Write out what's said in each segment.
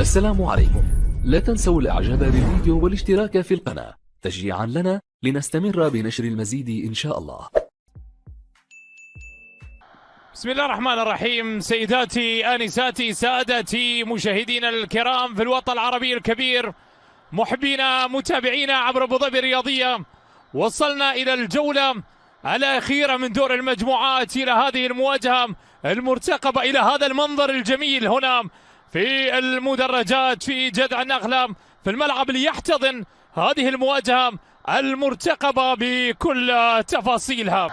السلام عليكم. لا تنسوا الاعجاب بالفيديو والاشتراك في القناة تشجيعا لنا لنستمر بنشر المزيد ان شاء الله. بسم الله الرحمن الرحيم. سيداتي آنساتي سادتي مشاهدينا الكرام في الوطن العربي الكبير، محبينا متابعينا عبر أبو ظبي الرياضية، وصلنا إلى الجولة الأخيرة من دور المجموعات، إلى هذه المواجهة المرتقبة، إلى هذا المنظر الجميل هنا في المدرجات في جذع النخلة في الملعب ليحتضن هذه المواجهة المرتقبة بكل تفاصيلها.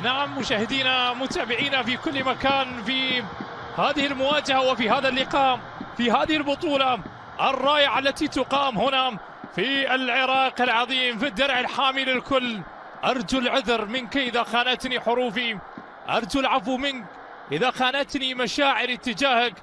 نعم مشاهدينا متابعينا في كل مكان، في هذه المواجهة وفي هذا اللقاء في هذه البطولة الرائعة التي تقام هنا في العراق العظيم، في الدرع الحامي للكل. أرجو العذر منك إذا خانتني حروفي، أرجو العفو منك إذا خانتني مشاعري تجاهك.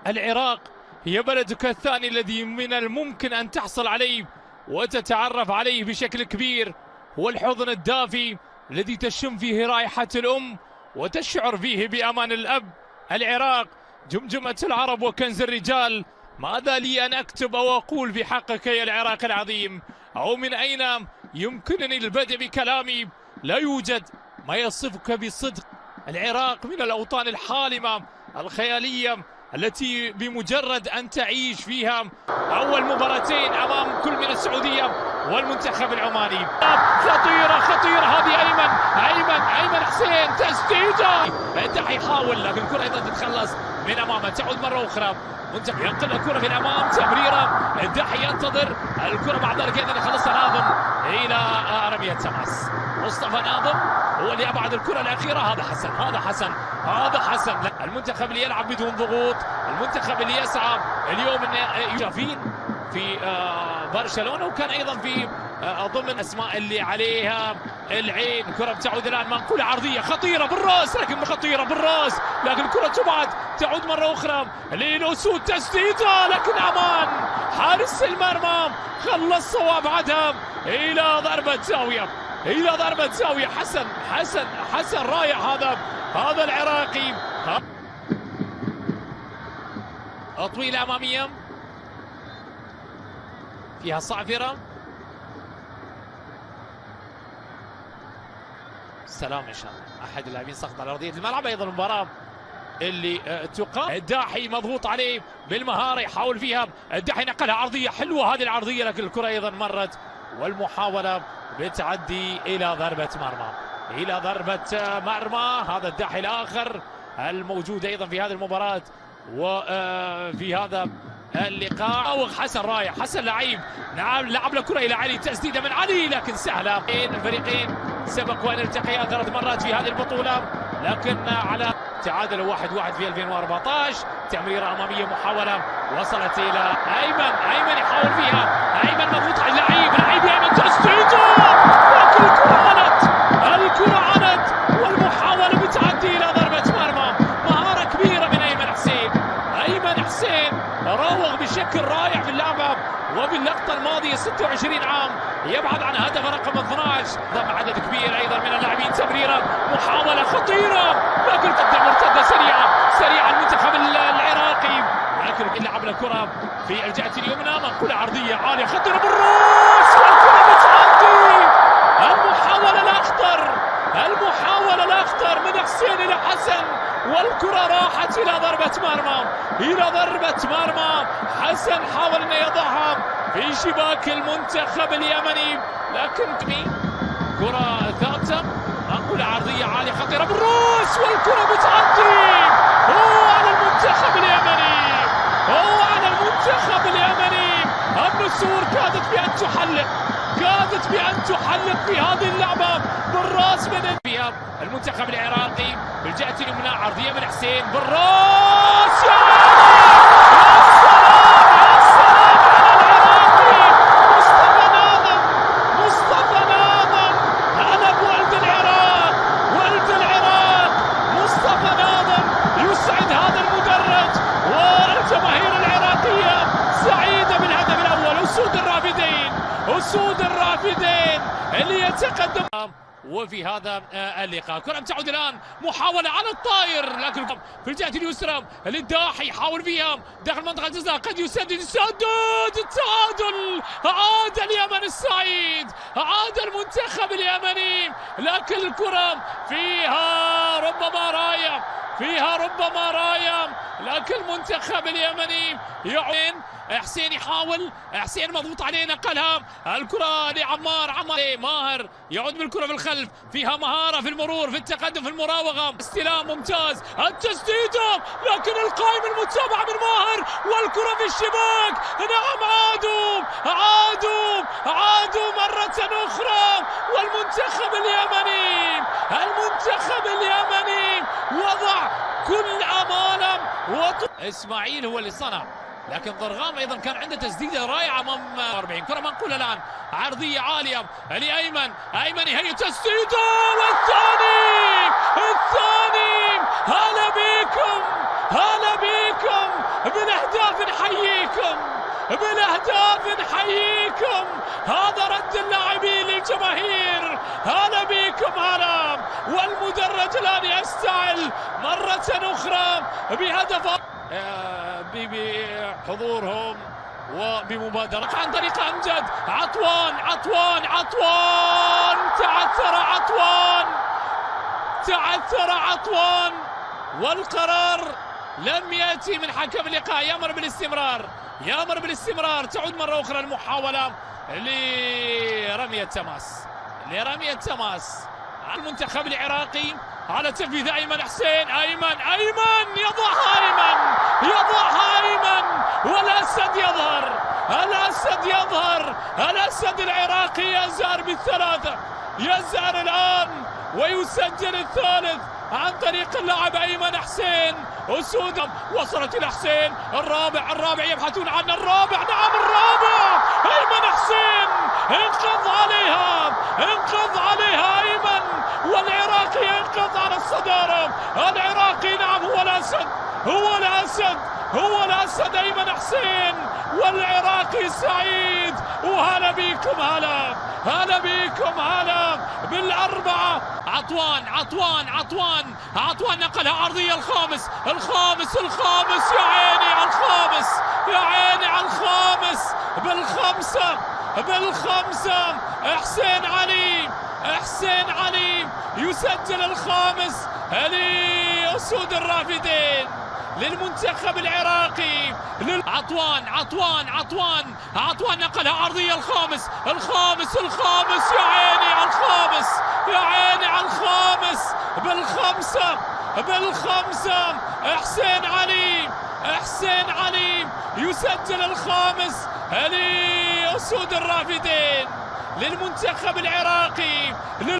العراق هي بلدك الثاني الذي من الممكن أن تحصل عليه وتتعرف عليه بشكل كبير، هو الحضن الدافي الذي تشم فيه رائحة الأم وتشعر فيه بأمان الأب. العراق جمجمة العرب وكنز الرجال. ماذا لي أن أكتب أو أقول في حقك يا العراق العظيم؟ أو من أين يمكنني البدء بكلامي؟ لا يوجد ما يصفك بصدق. العراق من الأوطان الحالمة الخيالية التي بمجرد أن تعيش فيها أول مباراتين أمام كل من السعودية والمنتخب العماني. خطيرة خطيرة هذه. أيمن حسين تسديدة. الدحي يحاول لكن الكرة أيضا تتخلص من أمامه، تعود مرة أخرى منتخب ينقل الكرة في الأمام، تمريرة الدحي ينتظر الكرة، بعد ذلك أيضا يخلصها ناظم إلى رمية تماس. مصطفى ناظم هو اللي أبعد الكرة الأخيرة. هذا حسن. المنتخب اللي يلعب بدون ضغوط، المنتخب اللي يسعى اليوم جافين في برشلونة، وكان أيضا في ضمن الأسماء اللي عليها العين. الكرة بتعود الآن منقولة عرضية خطيرة بالراس، لكن الكرة تبعد، تعود مرة أخرى للأسود، تسديدة لكن أمان حارس المرمى خلصها وأبعدها إلى ضربة زاوية. حسن رائع هذا العراقي. طويلة أمامية فيها صعفرة. السلام إن شاء الله. أحد اللاعبين سقط على أرضية الملعب. أيضا المباراة اللي تقام، الداحي مضغوط عليه بالمهارة، يحاول فيها الداحي، نقلها عرضية حلوة هذه العرضية، لكن الكرة أيضا مرت والمحاولة بتعدي إلى ضربة مرمى. هذا الداحي الآخر الموجود أيضا في هذه المباراة وفي هذا اللقاء. حسن رائع، حسن لعيب. نعم لعب له كرة إلى علي، تسديدة من علي لكن سهلة. الفريقين سبق وأن التقيا 3 مرات في هذه البطولة، لكن على تعادل 1-1 في 2014. تمريرة أمامية، محاولة وصلت إلى أيمن يحاول فيها. أيمن مضغوط على اللعيب أيمن، تسديدة لكن الكرة عنت والمحاولة بتعدي إلى ضربة مرمى. مهارة كبيرة من أيمن حسين راوغ بشكل رائع في اللعبة وفي اللقطة الماضية. 26 عام يبعد عن هدف رقم 12. ضم عدد كبير أيضا من اللاعبين. تمريرة، محاولة خطيرة لكن تبدأ مرتدة سريعة المنتخب العراقي، لكن لعب الكرة في الجهة اليمنى، منقولة عرضية عالية خطيرة بالراس والكرة بتعدي. المحاولة الأخطر من حسين إلى حسن، والكرة راحت إلى ضربة مرمى. حسن حاول أن يضعها في شباك المنتخب اليمني، لكن كرة ثابتة، منقولة عرضية عالية خطيرة بالراس والكرة بتعدي. هو على المنتخب اليمني. النسور كادت بأن تحلق في هذه اللعبة بالراس من فيها المنتخب العراقي. في الجهة اليمنى عرضية من حسين بالراس. يا سلام على العراقي مصطفى ناظم. هلا بولد العراق مصطفى ناظم يسعد هذا المدرج والجماهير العراقية سعيدة بالهدف الأول. أسود الرافدين اللي يتقدم وفي هذا اللقاء. كرة تعود الآن، محاولة على الطاير، لكن في الجهة اليسرى للداحي يحاول فيها داخل منطقة الجزاء، قد يسدد التعادل. عاد اليمن السعيد، عاد المنتخب اليمني، لكن الكرة فيها ربما راية، لكن المنتخب اليمني يعين. حسين يحاول، حسين مضغوط عليه، نقلها الكرة لعمار، ماهر يعود بالكرة في الخلف، فيها مهارة في المرور، في التقدم، في المراوغة، استلام ممتاز، التسديدة، لكن القائم المتابعة من ماهر والكرة في الشباك. نعم، عادوا مرة أخرى، والمنتخب اليمني وضع كل أماله. إسماعيل هو اللي صنع، لكن ضرغام ايضا كان عنده تسديده رائعه امام 40. كره منقوله الان، عرضيه عاليه لايمن، يهيئ تسديده، والثاني. هلا بكم بالاهداف، نحييكم. هذا رد اللاعبين للجماهير، هلا بكم. والمدرج الان يستعل مره اخرى بهدف بحضورهم وبمبادرة عن طريق أمجد. عطوان، تعثر عطوان، والقرار لم يأتي من حكم اللقاء، يأمر بالاستمرار. تعود مرة أخرى المحاولة لرمية تماس. المنتخب العراقي على تنفيذ أيمن حسين، أيمن يضعها أيمن، والأسد يظهر. الأسد العراقي يزهر بالثلاثة، يزهر الآن ويسجل الثالث عن طريق اللاعب أيمن حسين. أسود وصلت إلى حسين، الرابع يبحثون عن الرابع، نعم الرابع، أيمن حسين انقض عليها أيمن، والعراقي ينقض على الصدارة. العراقي نعم هو الأسد أيمن حسين، والعراقي سعيد. وهلا بكم، هلا بالأربعة. عطوان نقلها عرضية، الخامس، يا عيني على الخامس، بالخمسة. حسين علي يسجل الخامس لأسود الرافدين، للمنتخب العراقي. عطوان نقلها عرضية، الخامس، يا عيني على الخامس، بالخمسة. حسين علي يسجل الخامس لأسود الرافدين، للمنتخب العراقي.